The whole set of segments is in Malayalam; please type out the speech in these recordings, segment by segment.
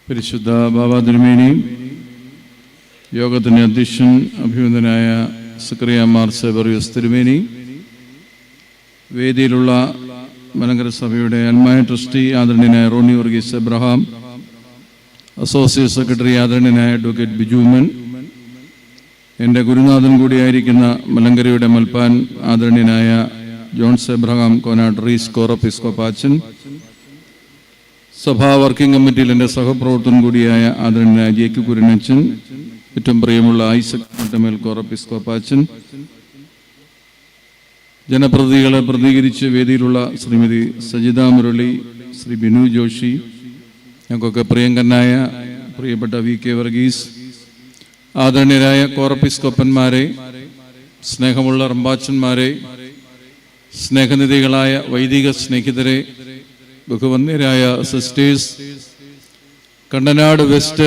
പരിശുദ്ധ ബാബാ തിരുമേനി, യോഗത്തിൻ്റെ അധ്യക്ഷൻ അഭിനന്ദനായ സക്കറിയ മാർ സേവറിയോസ് തിരുമേനി, വേദിയിലുള്ള മലങ്കര സഭയുടെ അൽമായ ട്രസ്റ്റി ആദരണീയനായ റോണി വർഗീസ് എബ്രഹാം, അസോസിയേറ്റ് സെക്രട്ടറി ആദരണീയനായ അഡ്വക്കേറ്റ് ബിജുമൻ, എൻ്റെ ഗുരുനാഥൻ കൂടിയായിരിക്കുന്ന മലങ്കരയുടെ മൽപ്പാൻ ആദരണീയനായ ജോൺസ് എബ്രഹാം കോനാട് റീസ് കോറപ്പിസ്കോപ്പാച്ചൻ, സഭാ വർക്കിംഗ് കമ്മിറ്റിയിൽ എൻ്റെ സഹപ്രവർത്തകൻ കൂടിയായ ആദരണീയനായ ജേക്ക് കുരനച്ചൻ, ഏറ്റവും പ്രിയമുള്ള ഐസക് മട്ടമേൽ കോറപ്പിസ്കോപ്പാച്ചൻ, ജനപ്രതിനിധികളെ പ്രതികരിച്ച് വേദിയിലുള്ള ശ്രീമതി സജിത മുരളി, ശ്രീ ബിനു ജോഷി, ഞങ്ങൾക്കൊക്കെ പ്രിയങ്കരനായ പ്രിയപ്പെട്ട വി കെ വർഗീസ്, ആദരണീയരായ കോറപ്പിസ്കോപ്പന്മാരെ, സ്നേഹമുള്ള റമ്പാച്ചന്മാരെ, സ്നേഹനിധികളായ വൈദിക സ്നേഹിതരെ, ബഹുവന്യരായ സിസ്റ്റേഴ്സ്, കണ്ടനാട് വെസ്റ്റ്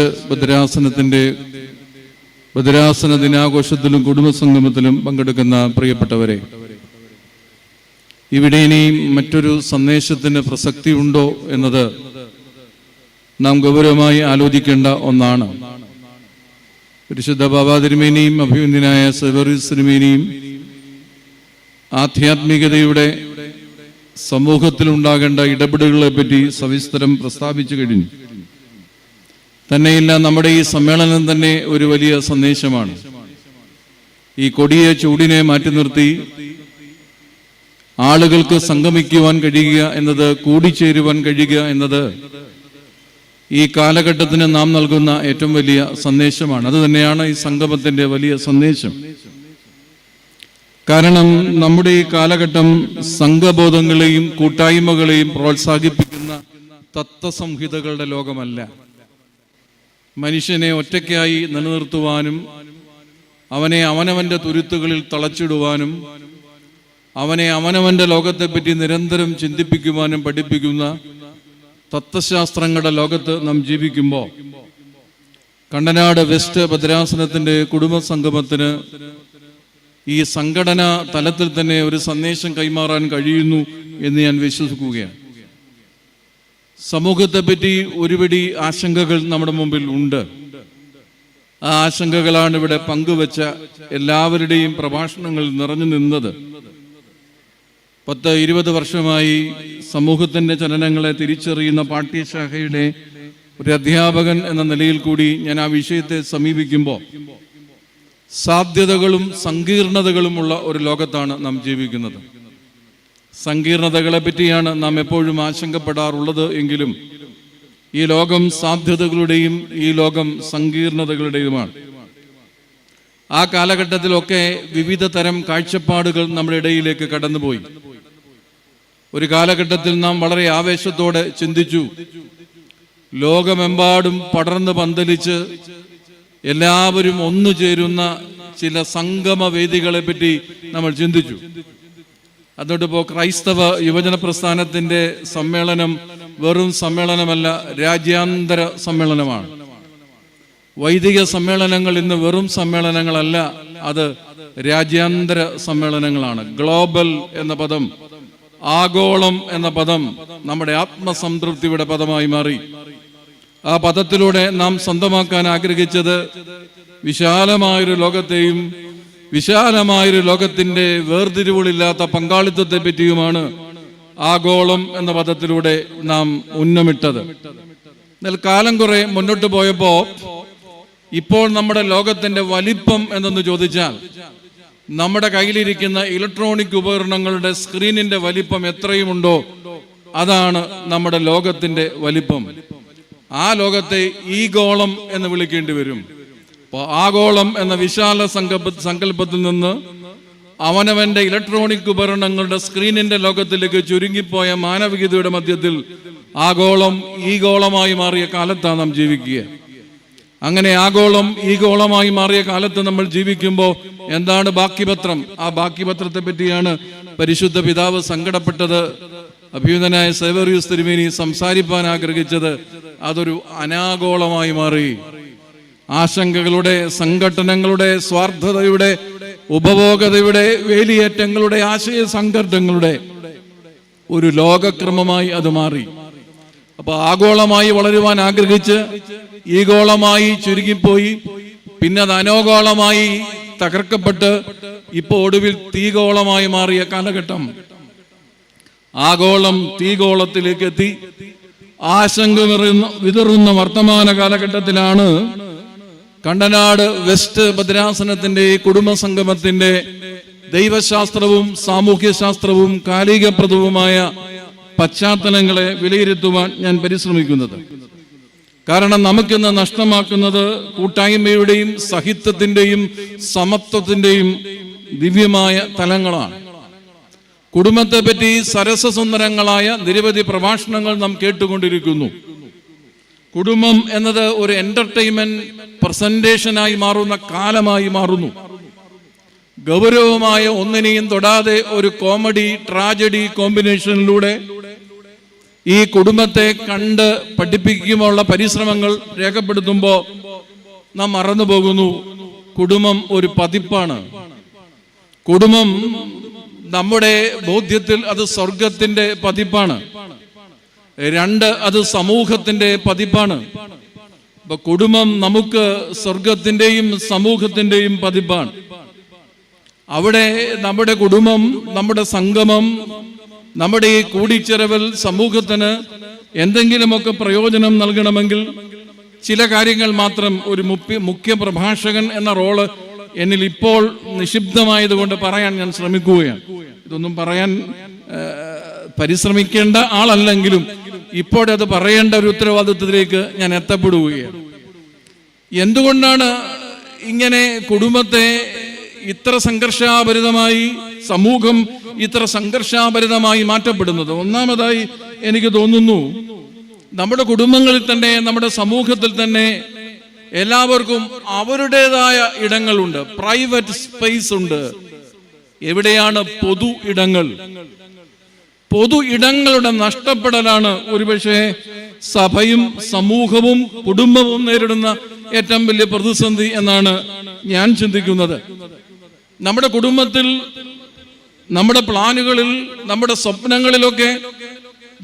ഭദ്രാസന ദിനാഘോഷത്തിലും കുടുംബസംഗമത്തിലും പങ്കെടുക്കുന്ന പ്രിയപ്പെട്ടവരെ, ഇവിടെ ഇനിയും മറ്റൊരു സന്ദേശത്തിന് പ്രസക്തി ഉണ്ടോ എന്നത് നാം ഗൗരവമായി ആലോചിക്കേണ്ട ഒന്നാണ്. പരിശുദ്ധ ബാബാ തിരുമേനിയും അഭിനന്ദനായ സേവറിയോസ് തിരുമേനിയും ആധ്യാത്മികതയുടെ സമൂഹത്തിൽ ഉണ്ടാകേണ്ട ഇടപെടലുകളെ പറ്റി സവിസ്തരം പ്രസ്താവിച്ചു കഴിഞ്ഞു. തന്നെയില്ല, നമ്മുടെ ഈ സമ്മേളനം തന്നെ ഒരു വലിയ സന്ദേശമാണ്. ഈ കൊടിയ ചൂടിനെ മാറ്റി നിർത്തി ആളുകൾക്ക് സംഗമിക്കുവാൻ കഴിയുക എന്നത്, കൂടിച്ചേരുവാൻ കഴിയുക എന്നത് ഈ കാലഘട്ടത്തിന് നാം നൽകുന്ന ഏറ്റവും വലിയ സന്ദേശമാണ്. അത് തന്നെയാണ് ഈ സംഗമത്തിന്റെ വലിയ സന്ദേശം. കാരണം നമ്മുടെ ഈ കാലഘട്ടം സംഘബോധങ്ങളെയും കൂട്ടായ്മകളെയും പ്രോത്സാഹിപ്പിക്കുന്ന തത്വസംഹിതകളുടെ ലോകമല്ല. മനുഷ്യനെ ഒറ്റയ്ക്കായി നിലനിർത്തുവാനും അവനെ അവനവന്റെ തുരുത്തുകളിൽ തളച്ചിടുവാനും അവനെ അവനവന്റെ ലോകത്തെപ്പറ്റി നിരന്തരം ചിന്തിപ്പിക്കുവാനും പഠിപ്പിക്കുന്ന തത്വശാസ്ത്രങ്ങളുടെ ലോകത്ത് നാം ജീവിക്കുമ്പോൾ കണ്ടനാട് വെസ്റ്റ് ഭദ്രാസനത്തിന്റെ കുടുംബസംഗമത്തിന് ഈ സംഘടനാ തലത്തിൽ തന്നെ ഒരു സന്ദേശം കൈമാറാൻ കഴിയുന്നു എന്ന് ഞാൻ വിശ്വസിക്കുകയാണ്. സമൂഹത്തെപ്പറ്റി ഒരുപിടി ആശങ്കകൾ നമ്മുടെ മുമ്പിൽ ഉണ്ട്. ആ ആശങ്കകളാണ് ഇവിടെ പങ്കുവച്ച എല്ലാവരുടെയും പ്രഭാഷണങ്ങളിൽ നിറഞ്ഞു നിന്നത്. 10-20 വർഷമായി സമൂഹത്തിന്റെ ചലനങ്ങളെ തിരിച്ചറിയുന്ന പാഠ്യശാഖയുടെ ഒരു അധ്യാപകൻ എന്ന നിലയിൽ കൂടി ഞാൻ ആ വിഷയത്തെ സമീപിക്കുമ്പോൾ സാധ്യതകളും സങ്കീർണതകളുമുള്ള ഒരു ലോകത്താണ് നാം ജീവിക്കുന്നത്. സങ്കീർണതകളെ പറ്റിയാണ് നാം എപ്പോഴും ആശങ്കപ്പെടാറുള്ളത് എങ്കിലും ഈ ലോകം സാധ്യതകളുടെയും ഈ ലോകം സങ്കീർണതകളുടെയുമാണ്. ആ കാലഘട്ടത്തിലൊക്കെ വിവിധ തരം കാഴ്ചപ്പാടുകൾ നമ്മുടെ ഇടയിലേക്ക് കടന്നുപോയി. ഒരു കാലഘട്ടത്തിൽ നാം വളരെ ആവേശത്തോടെ ചിന്തിച്ചു. ലോകമെമ്പാടും പടർന്ന് പന്തലിച്ച് എല്ലാവരും ഒന്നു ചേരുന്ന ചില സംഗമ വേദികളെ പറ്റി നമ്മൾ ചിന്തിച്ചു. അതോടൊപ്പം ക്രൈസ്തവ യുവജന പ്രസ്ഥാനത്തിന്റെ സമ്മേളനം വെറും സമ്മേളനമല്ല, രാജ്യാന്തര സമ്മേളനമാണ്. വൈദിക സമ്മേളനങ്ങൾ ഇന്ന് വെറും സമ്മേളനങ്ങളല്ല, അത് രാജ്യാന്തര സമ്മേളനങ്ങളാണ്. ഗ്ലോബൽ എന്ന പദം, ആഗോളം എന്ന പദം നമ്മുടെ ആത്മസംതൃപ്തിയുടെ പദമായി മാറി. ആ പദത്തിലൂടെ നാം സ്വന്തമാക്കാൻ ആഗ്രഹിച്ചത് വിശാലമായൊരു ലോകത്തെയും വിശാലമായൊരു ലോകത്തിന്റെ വേർതിരിവുകളില്ലാത്ത പങ്കാളിത്തത്തെ പറ്റിയുമാണ് ആഗോളം എന്ന പദത്തിലൂടെ നാം ഉന്നമിട്ടത്. എന്നാൽ കാലം കുറെ മുന്നോട്ട് പോയപ്പോ ഇപ്പോൾ നമ്മുടെ ലോകത്തിന്റെ വലിപ്പം എന്തെന്ന് ചോദിച്ചാൽ നമ്മുടെ കയ്യിലിരിക്കുന്ന ഇലക്ട്രോണിക് ഉപകരണങ്ങളുടെ സ്ക്രീനിന്റെ വലിപ്പം എത്രയുമുണ്ടോ അതാണ് നമ്മുടെ ലോകത്തിന്റെ വലിപ്പം. ആ ലോകത്തെ ഈ ഗോളം എന്ന് വിളിക്കേണ്ടി വരും. അപ്പോൾ ആഗോളം എന്ന വിശാല സങ്കല്പത്തിൽ നിന്ന് അവനവന്റെ ഇലക്ട്രോണിക് ഉപകരണങ്ങളുടെ സ്ക്രീനിന്റെ ലോകത്തിലേക്ക് ചുരുങ്ങിപ്പോയ മാനവികതയുടെ മധ്യത്തിൽ ആഗോളം ഈ ഗോളമായി മാറിയ കാലത്താണ് നാം ജീവിക്കുക. അങ്ങനെ ആഗോളം ഈ ഗോളമായി മാറിയ കാലത്ത് നമ്മൾ ജീവിക്കുമ്പോൾ എന്താണ് ബാക്കിപത്രം? ആ ബാക്കിപത്രത്തെ പറ്റിയാണ് പരിശുദ്ധ പിതാവ് സങ്കടപ്പെട്ടത്. അഭിനന്ദനായ സേവറിയോസ് തിരുമേനി സംസാരിപ്പാൻ ആഗ്രഹിച്ചത് അതൊരു അനാഗോളമായി മാറി. ആശങ്കകളുടെ, സംഘട്ടനങ്ങളുടെ, സ്വാർത്ഥതയുടെ, ഉപഭോഗതയുടെ, വേലിയേറ്റങ്ങളുടെ, ആശയ സംഘർഷങ്ങളുടെ ഒരു ലോകക്രമമായി അത് മാറി. അപ്പൊ ആഗോളമായി വളരുവാൻ ആഗ്രഹിച്ച് ഈഗോളമായി ചുരുങ്ങിപ്പോയി, പിന്നെ അത് അനോഗോളമായി തകർക്കപ്പെട്ട് ഇപ്പൊ ഒടുവിൽ തീഗോളമായി മാറിയ കാലഘട്ടം. ആഗോളം തീഗോളത്തിലേക്ക് എത്തി ആശങ്ക വിതറുന്ന വർത്തമാന കാലഘട്ടത്തിലാണ് കണ്ടനാട് വെസ്റ്റ് ഭദ്രാസനത്തിന്റെ കുടുംബസംഗമത്തിന്റെ ദൈവശാസ്ത്രവും സാമൂഹ്യശാസ്ത്രവും കാലികപ്രദവുമായ പശ്ചാത്തലങ്ങളെ വിലയിരുത്തുവാൻ ഞാൻ പരിശ്രമിക്കുന്നത്. കാരണം നമുക്കിന്ന് നഷ്ടമാക്കുന്നത് കൂട്ടായ്മയുടെയും സഹിത്വത്തിന്റെയും സമത്വത്തിന്റെയും ദിവ്യമായ തലങ്ങളാണ്. കുടുംബത്തെ പറ്റി സരസസുന്ദരങ്ങളായ നിരവധി പ്രഭാഷണങ്ങൾ നാം കേട്ടുകൊണ്ടിരിക്കുന്നു. കുടുംബം എന്നത് ഒരു എന്റർടൈൻമെന്റ് പ്രസന്റേഷനായി മാറുന്ന കാലമായി മാറുന്നു. ഗൗരവമായ ഒന്നിനെയും തൊടാതെ ഒരു കോമഡി ട്രാജഡി കോമ്പിനേഷനിലൂടെ ഈ കുടുംബത്തെ കണ്ട് പഠിപ്പിക്കുമ്പോഴുള്ള പരിശ്രമങ്ങൾ രേഖപ്പെടുത്തുമ്പോൾ നാം മറന്നുപോകുന്നു, കുടുംബം ഒരു പതിപ്പാണ്. കുടുംബം നമ്മുടെ ബോധ്യത്തിൽ അത് സ്വർഗത്തിന്റെ പതിപ്പാണ്. രണ്ട്, അത് സമൂഹത്തിന്റെ പതിപ്പാണ്. അപ്പൊ കുടുംബം നമുക്ക് സ്വർഗത്തിന്റെയും സമൂഹത്തിന്റെയും പതിപ്പാണ്. അവിടെ നമ്മുടെ കുടുംബം, നമ്മുടെ സംഗമം, നമ്മുടെ ഈ കൂടിച്ചേരവൽ സമൂഹത്തിന് എന്തെങ്കിലുമൊക്കെ പ്രയോജനം നൽകണമെങ്കിൽ ചില കാര്യങ്ങൾ മാത്രം ഒരു മുഖ്യ പ്രഭാഷകൻ എന്ന റോള് എന്നിൽ ഇപ്പോൾ നിക്ഷിപ്തമായതുകൊണ്ട് പറയാൻ ഞാൻ ശ്രമിക്കുകയാണ്. ഇതൊന്നും പറയാൻ പരിശ്രമിക്കേണ്ട ആളല്ലെങ്കിലും ഇപ്പോഴത് പറയേണ്ട ഒരു ഉത്തരവാദിത്വത്തിലേക്ക് ഞാൻ എത്തപ്പെടുകയാണ്. എന്തുകൊണ്ടാണ് ഇങ്ങനെ കുടുംബത്തെ ഇത്ര സംഘർഷാഭരിതമായി, സമൂഹം ഇത്ര സംഘർഷാഭരിതമായി മാറ്റപ്പെടുന്നത്? ഒന്നാമതായി എനിക്ക് തോന്നുന്നു, നമ്മുടെ കുടുംബങ്ങളിൽ തന്നെ, നമ്മുടെ സമൂഹത്തിൽ തന്നെ എല്ലാവർക്കും അവരുടേതായ ഇടങ്ങളുണ്ട്, പ്രൈവറ്റ് സ്പേസ് ഉണ്ട്. എവിടെയാണ് പൊതു ഇടങ്ങൾ? പൊതു ഇടങ്ങളുടെ നഷ്ടപ്പെടലാണ് ഒരുപക്ഷെ സഭയും സമൂഹവും കുടുംബവും നേരിടുന്ന ഏറ്റവും വലിയ പ്രതിസന്ധി എന്നാണ് ഞാൻ ചിന്തിക്കുന്നത്. നമ്മുടെ കുടുംബത്തിൽ, നമ്മുടെ പ്ലാനുകളിൽ, നമ്മുടെ സ്വപ്നങ്ങളിലൊക്കെ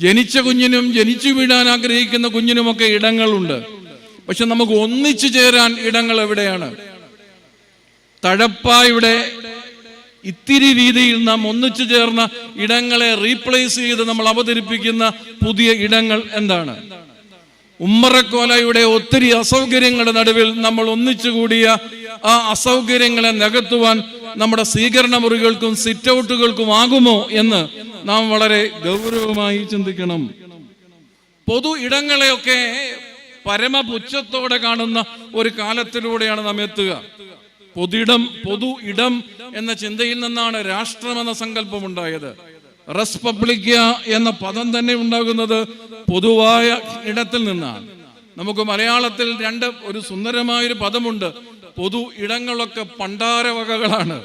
ജനിച്ച കുഞ്ഞിനും ജനിച്ചു വീഴാൻ ആഗ്രഹിക്കുന്ന കുഞ്ഞിനുമൊക്കെ ഇടങ്ങളുണ്ട്. പക്ഷെ നമുക്ക് ഒന്നിച്ചു ചേരാൻ ഇടങ്ങൾ എവിടെയാണ്? തഴപ്പായുടെ ഇത്തിരി രീതിയിൽ നാം ഒന്നിച്ചു ചേർന്ന ഇടങ്ങളെ റീപ്ലേസ് ചെയ്ത് നമ്മൾ അവതരിപ്പിക്കുന്ന പുതിയ ഇടങ്ങൾ എന്താണ്? ഉമ്മറക്കോലയുടെ ഒത്തിരി അസൗകര്യങ്ങളുടെ നടുവിൽ നമ്മൾ ഒന്നിച്ചുകൂടിയ ആ അസൗകര്യങ്ങളെ നികത്തുവാൻ നമ്മുടെ സ്വീകരണ മുറികൾക്കും സിറ്റ് ഔട്ടുകൾക്കും ആകുമോ എന്ന് നാം വളരെ ഗൗരവമായി ചിന്തിക്കണം. പൊതു ഇടങ്ങളെയൊക്കെ പരമപുച്ഛത്തോടെ കാണുന്ന ഒരു കാലത്തിലൂടെയാണ് നാം എത്തുക. പൊതു ഇടം എന്ന ചിന്തയിൽ നിന്നാണ് രാഷ്ട്രമെന്ന സങ്കല്പം ഉണ്ടായത്. റെസ് പബ്ലിക്ക എന്ന പദം തന്നെ ഉണ്ടാകുന്നത് പൊതുവായ ഇടത്തിൽ നിന്നാണ്. നമുക്ക് മലയാളത്തിൽ ഒരു സുന്ദരമായൊരു പദമുണ്ട്, പൊതു ഇടങ്ങളൊക്കെ പണ്ടാരവകകളാണ്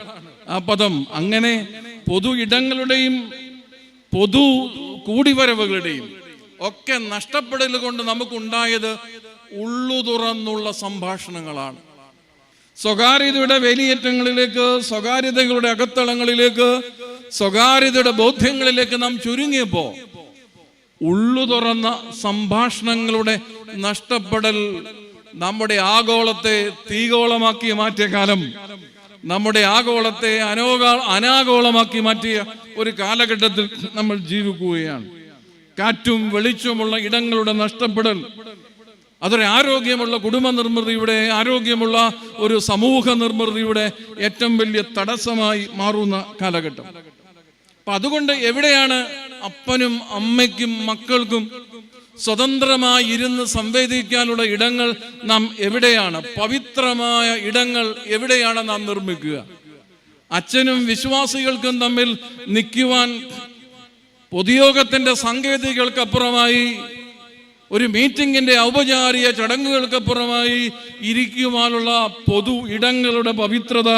ആ പദം. അങ്ങനെ പൊതു ഇടങ്ങളുടെയും പൊതു കൂടിവരവുകളുടെയും ഒക്കെ നഷ്ടപ്പെടൽ കൊണ്ട് നമുക്കുണ്ടായത് ഉള്ളു തുറന്നുള്ള സംഭാഷണങ്ങളാണ്. സ്വകാര്യതയുടെ വേലിയേറ്റങ്ങളിലേക്ക്, സ്വകാര്യതകളുടെ അകത്തളങ്ങളിലേക്ക്, സ്വകാര്യതയുടെ ബോധ്യങ്ങളിലേക്ക് നാം ചുരുങ്ങിയപ്പോ ഉള്ളു തുറന്ന സംഭാഷണങ്ങളുടെ നഷ്ടപ്പെടൽ നമ്മുടെ ആഗോളത്തെ തീഗോളമാക്കി മാറ്റിയ കാലം, നമ്മുടെ ആഗോളത്തെ അനാഗോളമാക്കി മാറ്റിയ ഒരു കാലഘട്ടത്തിൽ നമ്മൾ ജീവിക്കുകയാണ്. കാറ്റും വെളിച്ചമുള്ള ഇടങ്ങളുടെ നഷ്ടപ്പെടൽ, അതൊരു ആരോഗ്യമുള്ള കുടുംബ നിർമ്മിതിയുടെ, ആരോഗ്യമുള്ള ഒരു സമൂഹ നിർമ്മിതിയുടെ ഏറ്റവും വലിയ തടസ്സമായി മാറുന്ന കാലഘട്ടം. അപ്പൊ അതുകൊണ്ട് എവിടെയാണ് അപ്പനും അമ്മയ്ക്കും മക്കൾക്കും സ്വതന്ത്രമായി ഇരുന്ന് സംവേദിക്കാനുള്ള ഇടങ്ങൾ നാം എവിടെയാണ്, പവിത്രമായ ഇടങ്ങൾ എവിടെയാണ് നാം നിർമ്മിക്കുക? അച്ഛനും വിശ്വാസികൾക്കും തമ്മിൽ നിൽക്കുവാൻ പൊതുയോഗത്തിന്റെ സാങ്കേതികൾക്കപ്പുറമായി, ഒരു മീറ്റിംഗിന്റെ ഔപചാരിക ചടങ്ങുകൾക്കപ്പുറമായി ഇരിക്കുവാനുള്ള പൊതു ഇടങ്ങളുടെ പവിത്രത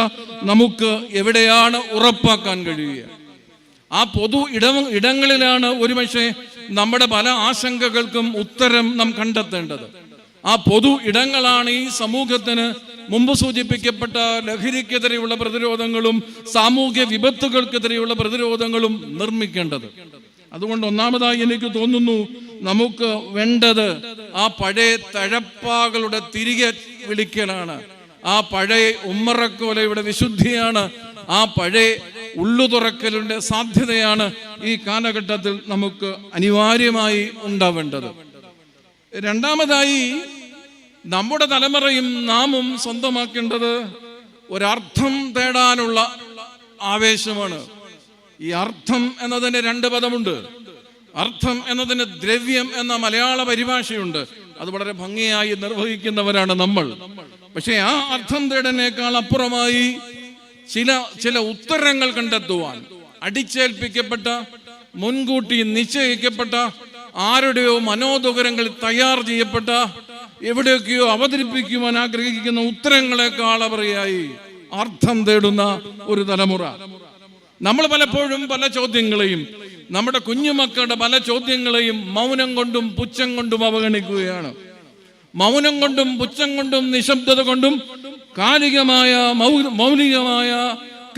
നമുക്ക് എവിടെയാണ് ഉറപ്പാക്കാൻ കഴിയുക? ആ പൊതു ഇടങ്ങളിലാണ് ഒരുപക്ഷെ നമ്മുടെ പല ആശങ്കകൾക്കും ഉത്തരം നാം കണ്ടെത്തേണ്ടത്. ആ പൊതു ഇടങ്ങളാണ് ഈ സമൂഹത്തിന് മുമ്പ് സൂചിപ്പിക്കപ്പെട്ട ലഹരിക്കെതിരെയുള്ള പ്രതിരോധങ്ങളും സാമൂഹ്യ വിപത്തുകൾക്കെതിരെയുള്ള പ്രതിരോധങ്ങളും നിർമ്മിക്കേണ്ടത്. അതുകൊണ്ട് ഒന്നാമതായി എനിക്ക് തോന്നുന്നു നമുക്ക് വേണ്ടത് ആ പഴയ തഴപ്പാകളുടെ തിരികെ വിളിക്കലാണ്. ആ പഴയ ഉമ്മറക്കോലയുടെ വിശുദ്ധിയാണ്, ആ പഴയ ഉള്ളു തുറക്കലിന്റെ സാധ്യതയാണ് ഈ കാലഘട്ടത്തിൽ നമുക്ക് അനിവാര്യമായി ഉണ്ടാവേണ്ടത്. രണ്ടാമതായി നമ്മുടെ തലമുറയും നാമും സ്വന്തമാക്കേണ്ടത് ഒരർത്ഥം തേടാനുള്ള ആവേശമാണ്. ഈ അർത്ഥം എന്നതിന് രണ്ട് പദമുണ്ട്. അർത്ഥം എന്നതിന് ദ്രവ്യം എന്ന മലയാള പരിഭാഷയുണ്ട്. അത് വളരെ ഭംഗിയായി നിർവഹിക്കുന്നവരാണ് നമ്മൾ. പക്ഷെ ആ അർത്ഥം തേടനേക്കാൾ അപ്പുറമായി ചില ഉത്തരങ്ങൾ കണ്ടെത്തുവാൻ അടിച്ചേൽപ്പിക്കപ്പെട്ട, മുൻകൂട്ടി നിശ്ചയിക്കപ്പെട്ട, ആരുടെയോ മനോദുരങ്ങളിൽ തയ്യാർ ചെയ്യപ്പെട്ട, എവിടെയൊക്കെയോ അവതരിപ്പിക്കുവാൻ ആഗ്രഹിക്കുന്ന ഉത്തരങ്ങളെക്കാൾ അവരെയായി അർത്ഥം തേടുന്ന ഒരു തലമുറ. നമ്മൾ പലപ്പോഴും പല ചോദ്യങ്ങളെയും, നമ്മുടെ കുഞ്ഞുമക്കളുടെ പല ചോദ്യങ്ങളെയും മൗനം കൊണ്ടും പുച്ഛം കൊണ്ടും അവഗണിക്കുകയാണ്. മൗനം കൊണ്ടും പുച്ഛം കൊണ്ടും നിശബ്ദത കൊണ്ടും കാലികമായ മൗലികമായ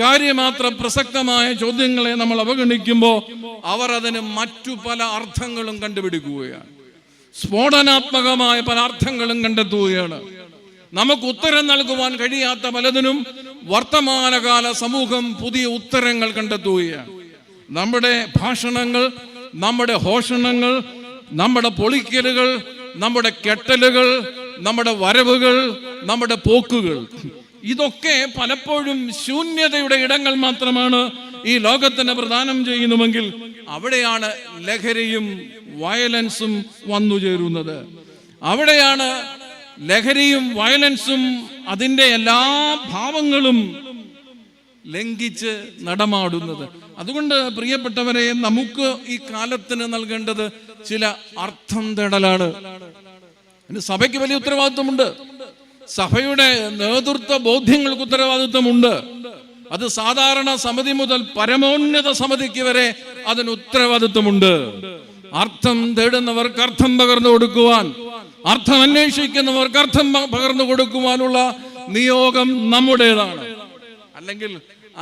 കാര്യമാത്ര പ്രസക്തമായ ചോദ്യങ്ങളെ നമ്മൾ അവഗണിക്കുമ്പോൾ അവർ അതിന് മറ്റു പല അർത്ഥങ്ങളും കണ്ടുപിടിക്കുകയാണ്. സ്ഫോടനാത്മകമായ പല അർത്ഥങ്ങളും കണ്ടെത്തുകയാണ്. നമുക്ക് ഉത്തരം നൽകുവാൻ കഴിയാത്ത പലതിനും വർത്തമാനകാല സമൂഹം പുതിയ ഉത്തരങ്ങൾ കണ്ടെത്തുകയാണ്. നമ്മുടെ ഭാഷണങ്ങൾ, നമ്മുടെ ഘോഷണങ്ങൾ, നമ്മുടെ പൊളിക്കലുകൾ, നമ്മുടെ കെട്ടലുകൾ, നമ്മുടെ വരവുകൾ, നമ്മുടെ പോക്കുകൾ, ഇതൊക്കെ പലപ്പോഴും ശൂന്യതയുടെ ഇടങ്ങൾ മാത്രമാണ് ഈ ലോകത്തിന് പ്രദാനം ചെയ്യുന്നുവെങ്കിൽ അവിടെയാണ് ലഹരിയും വയലൻസും വന്നു ചേരുന്നത്. അവിടെയാണ് ലഹരിയും വയലൻസും അതിൻ്റെ എല്ലാ ഭാവങ്ങളും ലംഘിച്ച് നടമാടുന്നത്. അതുകൊണ്ട് പ്രിയപ്പെട്ടവരെ, നമുക്ക് ഈ കാലത്തിന് നൽകേണ്ടത് ചില അർത്ഥം തേടലാണ്. സഭയ്ക്ക് വലിയ ഉത്തരവാദിത്വമുണ്ട്. സഭയുടെ നേതൃത്വ ബോധ്യങ്ങൾക്ക് ഉത്തരവാദിത്വമുണ്ട്. അത് സാധാരണ സമിതി മുതൽ പരമോന്നത സമിതിക്ക് വരെ അതിന് ഉത്തരവാദിത്വമുണ്ട്. അർത്ഥം തേടുന്നവർക്ക് അർത്ഥം പകർന്നു കൊടുക്കുവാൻ, അർത്ഥം അന്വേഷിക്കുന്നവർക്ക് അർത്ഥം പകർന്നു കൊടുക്കുവാനുള്ള നിയോഗം നമ്മുടേതാണ്. അല്ലെങ്കിൽ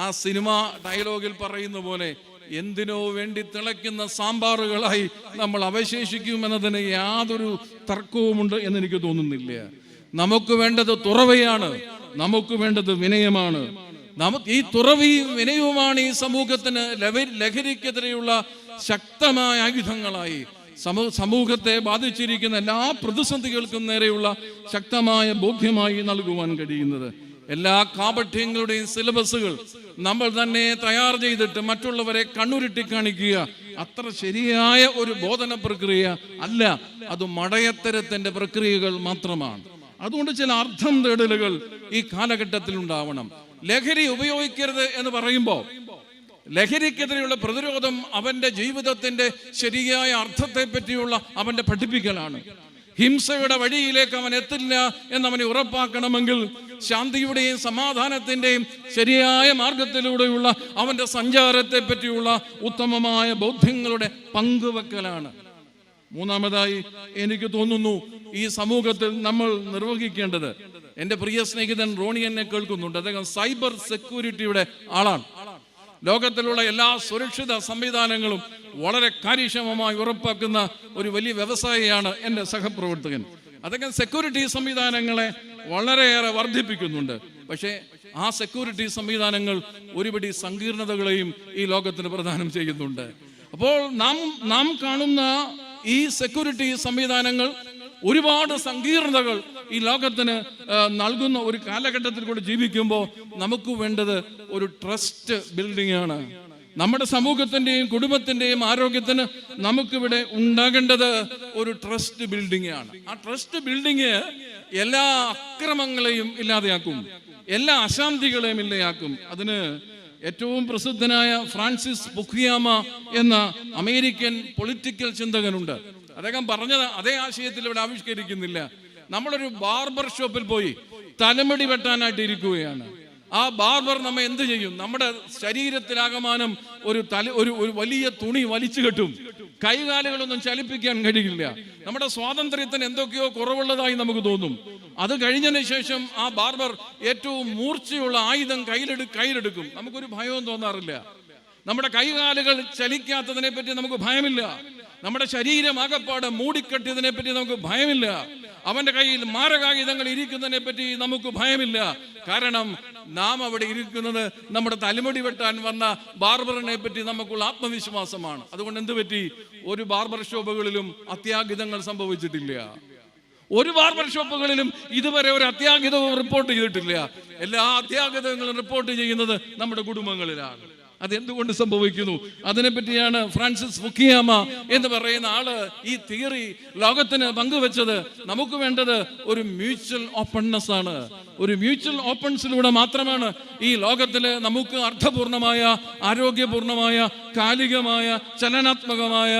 ആ സിനിമ ഡയലോഗിൽ പറയുന്ന പോലെ എന്തിനോ വേണ്ടി തിളയ്ക്കുന്ന സാമ്പാറുകളായി നമ്മൾ അവശേഷിക്കുമെന്നതിന് യാതൊരു തർക്കവുമുണ്ട് എന്നെനിക്ക് തോന്നുന്നില്ല. നമുക്ക് വേണ്ടത് തുറവയാണ്, നമുക്ക് വേണ്ടത് വിനയമാണ്. ഈ തുറവിയും വിനയവുമാണ് ഈ സമൂഹത്തിന് ലഹരിക്കെതിരെയുള്ള ശക്തമായ ആയുധങ്ങളായി, സമൂഹത്തെ ബാധിച്ചിരിക്കുന്ന എല്ലാ പ്രതിസന്ധികൾക്കും നേരെയുള്ള ശക്തമായ ബോധ്യമായി നൽകുവാൻ കഴിയുന്നത്. എല്ലാ കാപഠ്യങ്ങളുടെയും സിലബസുകൾ നമ്മൾ തന്നെ തയ്യാർ ചെയ്തിട്ട് മറ്റുള്ളവരെ കണ്ണുരുട്ടി കാണിക്കുക അത്ര ശരിയായ ഒരു ബോധന പ്രക്രിയ അല്ല. അത് മടയത്തരത്തിന്റെ പ്രക്രിയകൾ മാത്രമാണ്. അതുകൊണ്ട് ചില അർത്ഥം തേടലുകൾ ഈ കാലഘട്ടത്തിൽ ഉണ്ടാവണം. ലഹരി ഉപയോഗിക്കരുത് എന്ന് പറയുമ്പോൾ ലഹരിക്കെതിരെയുള്ള പ്രതിരോധം അവന്റെ ജീവിതത്തിന്റെ ശരിയായ അർത്ഥത്തെ പറ്റിയുള്ള അവന്റെ പഠിപ്പിക്കലാണ്. ഹിംസയുടെ വഴിയിലേക്ക് അവൻ എത്തില്ല എന്നവനെ ഉറപ്പാക്കണമെങ്കിൽ ശാന്തിയുടെയും സമാധാനത്തിന്റെയും ശരിയായ മാർഗത്തിലൂടെയുള്ള അവന്റെ സഞ്ചാരത്തെ പറ്റിയുള്ള ഉത്തമമായ ബോധ്യങ്ങളുടെ പങ്കുവെക്കലാണ്. മൂന്നാമതായി എനിക്ക് തോന്നുന്നു ഈ സമൂഹത്തിൽ നമ്മൾ നിർവഹിക്കേണ്ടത്, എൻ്റെ പ്രിയ സ്നേഹിതൻ റോണി എന്നെ കേൾക്കുന്നുണ്ട്, അദ്ദേഹം സൈബർ സെക്യൂരിറ്റിയുടെ ആളാണ്. ലോകത്തിലുള്ള എല്ലാ സുരക്ഷിത സംവിധാനങ്ങളും വളരെ കാര്യക്ഷമമായി ഉറപ്പാക്കുന്ന ഒരു വലിയ വ്യവസായിയാണ് എൻ്റെ സഹപ്രവർത്തകൻ. അദ്ദേഹം സെക്യൂരിറ്റി സംവിധാനങ്ങളെ വളരെയേറെ വർദ്ധിപ്പിക്കുന്നുണ്ട്. പക്ഷേ ആ സെക്യൂരിറ്റി സംവിധാനങ്ങൾ ഒരുപടി സങ്കീർണതകളെയും ഈ ലോകത്തിന് പ്രദാനം ചെയ്യുന്നുണ്ട്. അപ്പോൾ നാം കാണുന്ന ഈ സെക്യൂരിറ്റി സംവിധാനങ്ങൾ ഒരുപാട് സങ്കീർണതകൾ ഈ ലോകത്തിന് നൽകുന്ന ഒരു കാലഘട്ടത്തിൽ കൂടെ ജീവിക്കുമ്പോൾ നമുക്ക് വേണ്ടത് ഒരു ട്രസ്റ്റ് ബിൽഡിംഗ് ആണ്. നമ്മുടെ സമൂഹത്തിൻ്റെയും കുടുംബത്തിൻ്റെയും ആരോഗ്യത്തിന് നമുക്കിവിടെ ഉണ്ടാകേണ്ടത് ഒരു ട്രസ്റ്റ് ബിൽഡിംഗ് ആണ്. ആ ട്രസ്റ്റ് ബിൽഡിംഗ് എല്ലാ അക്രമങ്ങളെയും ഇല്ലാതെയാക്കും, എല്ലാ അശാന്തികളെയും ഇല്ലാതെയാക്കും. അതിന് ഏറ്റവും പ്രസിദ്ധനായ ഫ്രാൻസിസ് ഫുക്കുയാമ എന്ന അമേരിക്കൻ പൊളിറ്റിക്കൽ ചിന്തകനുണ്ട്. അദ്ദേഹം പറഞ്ഞത് അതേ ആശയത്തിൽ ഇവിടെ ആവിഷ്കരിക്കുന്നില്ല. നമ്മളൊരു ബാർബർ ഷോപ്പിൽ പോയി തലമുടി വെട്ടാനായിട്ട് ഇരിക്കുകയാണ്. ആ ബാർബർ നമ്മെ എന്ത് ചെയ്യും? നമ്മുടെ ശരീരത്തിലാകമാനം ഒരു വലിയ തുണി വലിച്ചു കെട്ടും. കൈകാലുകളൊന്നും ചലിപ്പിക്കാൻ കഴിയില്ല. നമ്മുടെ സ്വാതന്ത്ര്യത്തിന് എന്തൊക്കെയോ കുറവുള്ളതായി നമുക്ക് തോന്നും. അത് കഴിഞ്ഞതിന് ശേഷം ആ ബാർബർ ഏറ്റവും മൂർച്ചയുള്ള ആയുധം കയ്യിലെടുക്കും. നമുക്കൊരു ഭയവും തോന്നാറില്ല. നമ്മുടെ കൈകാലുകൾ ചലിക്കാത്തതിനെ പറ്റി നമുക്ക് ഭയമില്ല. നമ്മുടെ ശരീരം ആകപ്പാട് മൂടിക്കെട്ടിയതിനെ പറ്റി നമുക്ക് ഭയമില്ല. അവന്റെ കയ്യിൽ മാരകായുധങ്ങൾ ഇരിക്കുന്നതിനെ പറ്റി നമുക്ക് ഭയമില്ല. കാരണം നാം അവിടെ ഇരിക്കുന്നത് നമ്മുടെ തലമുടി വെട്ടാൻ വന്ന ബാർബറിനെ പറ്റി നമുക്കുള്ള ആത്മവിശ്വാസമാണ്. അതുകൊണ്ട് എന്ത് പറ്റി? ഒരു ബാർബർ ഷോപ്പുകളിലും അത്യാഹിതങ്ങൾ സംഭവിച്ചിട്ടില്ല. ഒരു ബാർബർ ഷോപ്പുകളിലും ഇതുവരെ ഒരു അത്യാഹിതവും റിപ്പോർട്ട് ചെയ്തിട്ടില്ല. എല്ലാ അത്യാഹിതങ്ങളും റിപ്പോർട്ട് ചെയ്യുന്നത് നമ്മുടെ കുടുംബങ്ങളിലാണ്. അതെന്തുകൊണ്ട് സംഭവിക്കുന്നു? അതിനെപ്പറ്റിയാണ് ഫ്രാൻസിസ് ഫുക്കിയാമ എന്ന് പറയുന്ന ആള് ഈ തിയറി ലോകത്തിന് പങ്കുവെച്ചത്. നമുക്ക് വേണ്ടത് ഒരു മ്യൂച്വൽ ഓപ്പൺനെസ് ആണ്. ഒരു മ്യൂച്വൽ ഓപ്പൺസിലൂടെ മാത്രമാണ് ഈ ലോകത്തില് നമുക്ക് അർത്ഥപൂർണമായ, ആരോഗ്യപൂർണമായ, കാലികമായ, ചലനാത്മകമായ,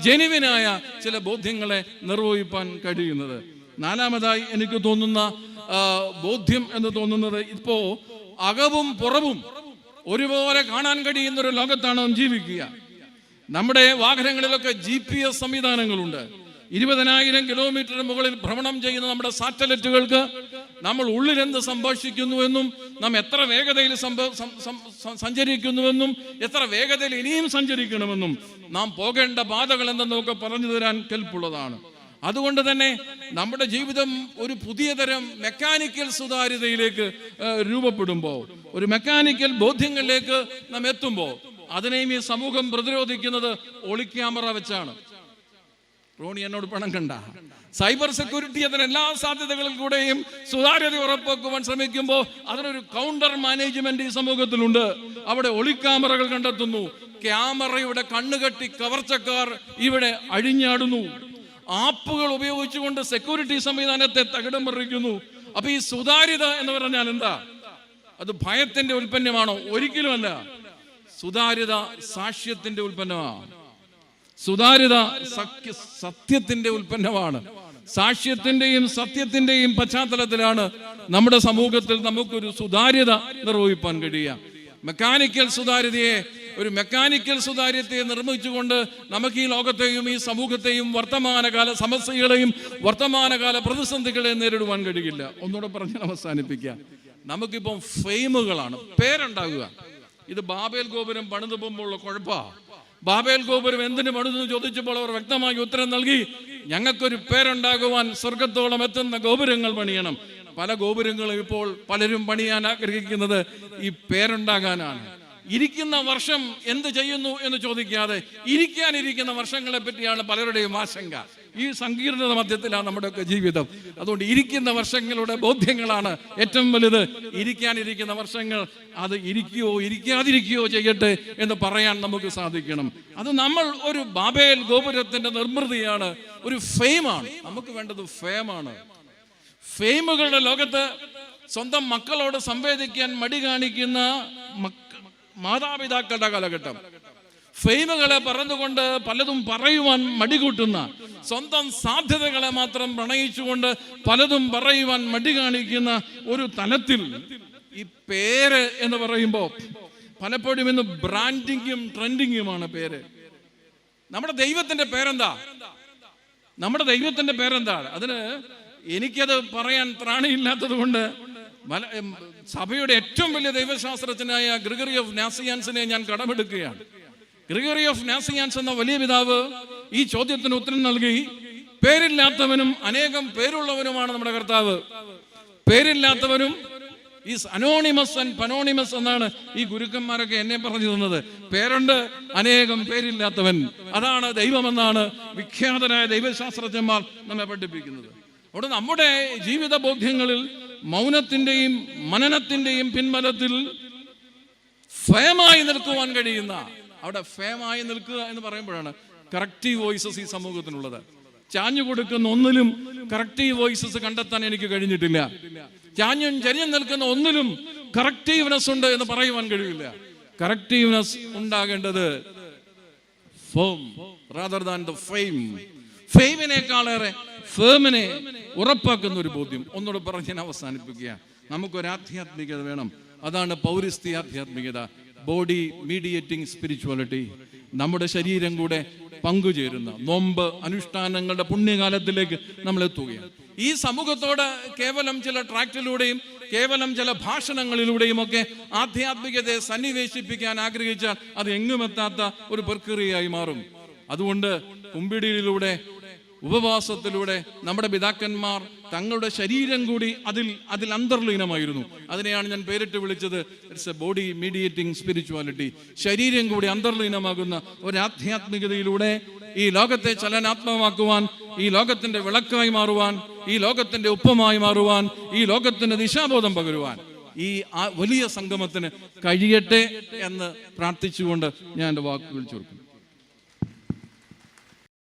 ജെനുവിനായ ചില ബോധ്യങ്ങളെ നിർവഹിക്കാൻ കഴിയുന്നത്. നാലാമതായി എനിക്ക് തോന്നുന്ന ബോധ്യം എന്ന് തോന്നുന്നത്, ഇപ്പോ അകവും പുറവും ഒരുപോലെ കാണാൻ കഴിയുന്ന ഒരു ലോകത്താണ് നാം ജീവിക്കുക. നമ്മുടെ വാഹനങ്ങളിലൊക്കെ GPS സംവിധാനങ്ങളുണ്ട്. 20,000 കിലോമീറ്റർ മുകളിൽ ഭ്രമണം ചെയ്യുന്ന നമ്മുടെ സാറ്റലൈറ്റുകൾക്ക് നമ്മൾ ഉള്ളിലെന്ത് സംഭാഷിക്കുന്നുവെന്നും, നാം എത്ര വേഗതയിൽ സഞ്ചരിക്കുന്നുവെന്നും, എത്ര വേഗതയിൽ ഇനിയും സഞ്ചരിക്കണമെന്നും, നാം പോകേണ്ട പാതകൾ എന്തെന്നൊക്കെ പറഞ്ഞു തരാൻ കെൽപ്പുള്ളതാണ്. അതുകൊണ്ട് തന്നെ നമ്മുടെ ജീവിതം ഒരു പുതിയ തരം മെക്കാനിക്കൽ സുതാര്യതയിലേക്ക് രൂപപ്പെടുമ്പോൾ, ഒരു മെക്കാനിക്കൽ ബോധ്യങ്ങളിലേക്ക് നാം എത്തുമ്പോൾ, അതിനെയും ഈ സമൂഹം പ്രതിരോധിക്കുന്നത് ഒളിക്യാമറ വെച്ചാണ്. റോണി എന്നോട് പണം കണ്ട സൈബർ സെക്യൂരിറ്റി അതിന് എല്ലാ സാധ്യതകളിൽ കൂടെയും സുതാര്യത ഉറപ്പാക്കുവാൻ ശ്രമിക്കുമ്പോൾ അതിനൊരു കൗണ്ടർ മാനേജ്മെന്റ് ഈ സമൂഹത്തിലുണ്ട്. അവിടെ ഒളിക്യാമറകൾ കണ്ടെത്തുന്നു. ക്യാമറയുടെ കണ്ണുകെട്ടി കവർച്ചക്കാർ ഇവിടെ അഴിഞ്ഞാടുന്നു. ആപ്പുകൾ ഉപയോഗിച്ചുകൊണ്ട് സെക്യൂരിറ്റി സംവിധാനത്തെ തകിടം മറിക്കുന്നു. അപ്പൊ ഈ സുതാര്യത എന്ന് പറഞ്ഞാൽ എന്താ? അത് ഭയത്തിന്റെ ഉൽപ്പന്നമാണോ? ഒരിക്കലുമല്ല. സുതാര്യത സാക്ഷ്യത്തിന്റെ ഉൽപ്പന്നമാണ്. സുതാര്യത സത്യത്തിന്റെ ഉൽപ്പന്നമാണ്. സാക്ഷ്യത്തിന്റെയും സത്യത്തിന്റെയും പശ്ചാത്തലത്തിലാണ് നമ്മുടെ സമൂഹത്തിൽ നമുക്കൊരു സുതാര്യത നിർവഹിക്കാൻ കഴിയുക. മെക്കാനിക്കൽ സുതാര്യതയെ, ഒരു മെക്കാനിക്കൽ സുതാര്യത്തെ നിർമ്മിച്ചുകൊണ്ട് നമുക്ക് ഈ ലോകത്തെയും ഈ സമൂഹത്തെയും വർത്തമാനകാല സമസ്യകളെയും വർത്തമാനകാല പ്രതിസന്ധികളെയും നേരിടുവാൻ കഴിയില്ല. ഒന്നുകൂടെ പറഞ്ഞ് അവസാനിപ്പിക്കാം. നമുക്കിപ്പം ഫെയിമുകളാണ്, പേരുണ്ടാകുക. ഇത് ബാബേൽ ഗോപുരം പണിതു പോകുമ്പോഴുള്ള കുഴപ്പമാണ്. ബാബേൽ ഗോപുരം എന്തിനു പണിതെന്ന് ചോദിച്ചപ്പോൾ അവർ വ്യക്തമായി ഉത്തരം നൽകി, ഞങ്ങൾക്കൊരു പേരുണ്ടാകുവാൻ സ്വർഗത്തോളം എത്തുന്ന ഗോപുരങ്ങൾ പണിയണം. പല ഗോപുരങ്ങളും ഇപ്പോൾ പലരും പണിയാൻ ആഗ്രഹിക്കുന്നത് ഈ പേരുണ്ടാകാനാണ്. ഇരിക്കുന്ന വർഷം എന്ത് ചെയ്യുന്നു എന്ന് ചോദിക്കാതെ ഇരിക്കാനിരിക്കുന്ന വർഷങ്ങളെ പറ്റിയാണ് പലരുടെയും ആശങ്ക. ഈ സങ്കീർണത മധ്യത്തിലാണ് നമ്മുടെയൊക്കെ ജീവിതം. അതുകൊണ്ട് ഇരിക്കുന്ന വർഷങ്ങളുടെ ബോധ്യങ്ങളാണ് ഏറ്റവും വലുത്. ഇരിക്കാനിരിക്കുന്ന വർഷങ്ങൾ അത് ഇരിക്കുകയോ ഇരിക്കാതിരിക്കുകയോ ചെയ്യട്ടെ എന്ന് പറയാൻ നമുക്ക് സാധിക്കണം. അത് നമ്മൾ ഒരു ബാബേൽ ഗോപുരത്തിന്റെ നിർമ്മിതിയാണ്, ഒരു ഫെയിമാണ്. നമുക്ക് വേണ്ടത് ഫെയിമാണ്. ഫെയിമുകളുടെ ലോകത്ത് സ്വന്തം മക്കളോട് സംവേദിക്കാൻ മടി കാണിക്കുന്ന മാതാപിതാക്കളുടെ കാലഘട്ടം. ഫെയിമുകളെ പറഞ്ഞുകൊണ്ട് പലതും പറയുവാൻ മടികൂട്ടുന്ന, സ്വന്തം സാധ്യതകളെ മാത്രം പ്രണയിച്ചുകൊണ്ട് പലതും പറയുവാൻ മടി കാണിക്കുന്ന ഒരു തലത്തിൽ ഈ പേര് എന്ന് പറയുമ്പോൾ പലപ്പോഴും ഇന്ന് ബ്രാൻഡിങ്ങും ട്രെൻഡിങ്ങുമാണ് പേര്. നമ്മുടെ ദൈവത്തിന്റെ പേരെന്താ? നമ്മുടെ ദൈവത്തിന്റെ പേരെന്താ? അതിന് എനിക്കത് പറയാൻ ത്രാണിയില്ലാത്തത് കൊണ്ട് സഭയുടെ ഏറ്റവും വലിയ ദൈവശാസ്ത്രജ്ഞനായ ഗ്രിഗറി ഓഫ് നാസിയാൻസിനെ ഞാൻ കടമെടുക്കുകയാണ്. ഗ്രിഗറി ഓഫ് നാസിയാൻസ് എന്ന വലിയ പിതാവ് ഈ ചോദ്യത്തിന് ഉത്തരം നൽകി. പേരില്ലാത്തവനും അനേകം പേരുള്ളവനുമാണ് നമ്മുടെ കർത്താവ്. പേരില്ലാത്തവനും ഈസ് അനോണിമസ് ആൻഡ് പനോണിമസ് എന്നാണ് ഈ ഗുരുക്കന്മാരൊക്കെ എന്നെ പറഞ്ഞു തന്നത്. പേരുണ്ട്, അനേകം പേരില്ലാത്തവൻ. അതാണ് ദൈവമെന്നാണ് വിഖ്യാതരായ ദൈവശാസ്ത്രജ്ഞന്മാർ നമ്മെ പഠിപ്പിക്കുന്നത്. അവിടെ നമ്മുടെ ജീവിത ബോധ്യങ്ങളിൽ മൗനത്തിന്റെയും മനനത്തിന്റെയും പിൻബലത്തിൽ ഫേമായി നിൽക്കുവാൻ കഴിയുന്ന, അവിടെ ഫേമായി നിൽക്കുക എന്ന് പറയുമ്പോഴാണ് കറക്റ്റീവ് വോയിസസ് ഈ സമൂഹത്തിനുള്ളത്. ചാഞ്ഞു കൊടുക്കുന്ന ഒന്നിലും കറക്റ്റീവ് വോയിസസ് കണ്ടെത്താൻ എനിക്ക് കഴിഞ്ഞിട്ടില്ല. ചാഞ്ഞും ചരിഞ്ഞും നിൽക്കുന്ന ഒന്നിലും കറക്റ്റീവ്നെസ് ഉണ്ട് എന്ന് പറയുവാൻ കഴിയില്ല. കറക്റ്റീവ്നെസ് ഉണ്ടാകേണ്ടത് firm rather than the fame. ഫെയിമിനേക്കാളേറെ ഫേമിനെ ഉറപ്പാക്കുന്ന ഒരു ബോധ്യം. ഒന്നുകൂടെ പറഞ്ഞ് ഞാൻ അവസാനിപ്പിക്കുക. നമുക്കൊരു ആധ്യാത്മികത വേണം. അതാണ് പൗരസ്ത്യ ആധ്യാത്മികത, ബോഡി മീഡിയേറ്റിംഗ് സ്പിരിച്വാലിറ്റി. നമ്മുടെ ശരീരം കൂടെ പങ്കുചേരുന്ന നോമ്പ് അനുഷ്ഠാനങ്ങളുടെ പുണ്യകാലത്തിലേക്ക് നമ്മൾ എത്തുകയാണ്. ഈ സമൂഹത്തോട് കേവലം ചില ട്രാക്റ്റിലൂടെയും കേവലം ചില ഭാഷണങ്ങളിലൂടെയുമൊക്കെ ആധ്യാത്മികതയെ സന്നിവേശിപ്പിക്കാൻ ആഗ്രഹിച്ചാൽ അത് എങ്ങുമെത്താത്ത ഒരു പ്രക്രിയയായി മാറും. അതുകൊണ്ട് കുമ്പിടിയിലൂടെ, ഉപവാസത്തിലൂടെ നമ്മുടെ പിതാക്കന്മാർ തങ്ങളുടെ ശരീരം കൂടി അതിൽ അന്തർലീനമായിരുന്നു. അതിനെയാണ് ഞാൻ പേരിട്ട് വിളിച്ചത് it's A body mediating spirituality. ശരീരം കൂടി അന്തർലീനമാകുന്ന ഒരു ആധ്യാത്മികതയിലൂടെ ഈ ലോകത്തെ ചലനാത്മകമാക്കുവാൻ, ഈ ലോകത്തിന്റെ വിളക്കായി മാറുവാൻ, ഈ ലോകത്തിന്റെ ഉപ്പമായി മാറുവാൻ, ഈ ലോകത്തിന്റെ ദിശാബോധം പകരുവാൻ ഈ വലിയ സംഗമത്തിന് കഴിയട്ടെ എന്ന് പ്രാർത്ഥിച്ചുകൊണ്ട് ഞാൻ എൻ്റെ വാക്കുകൾ ചുരുക്കും.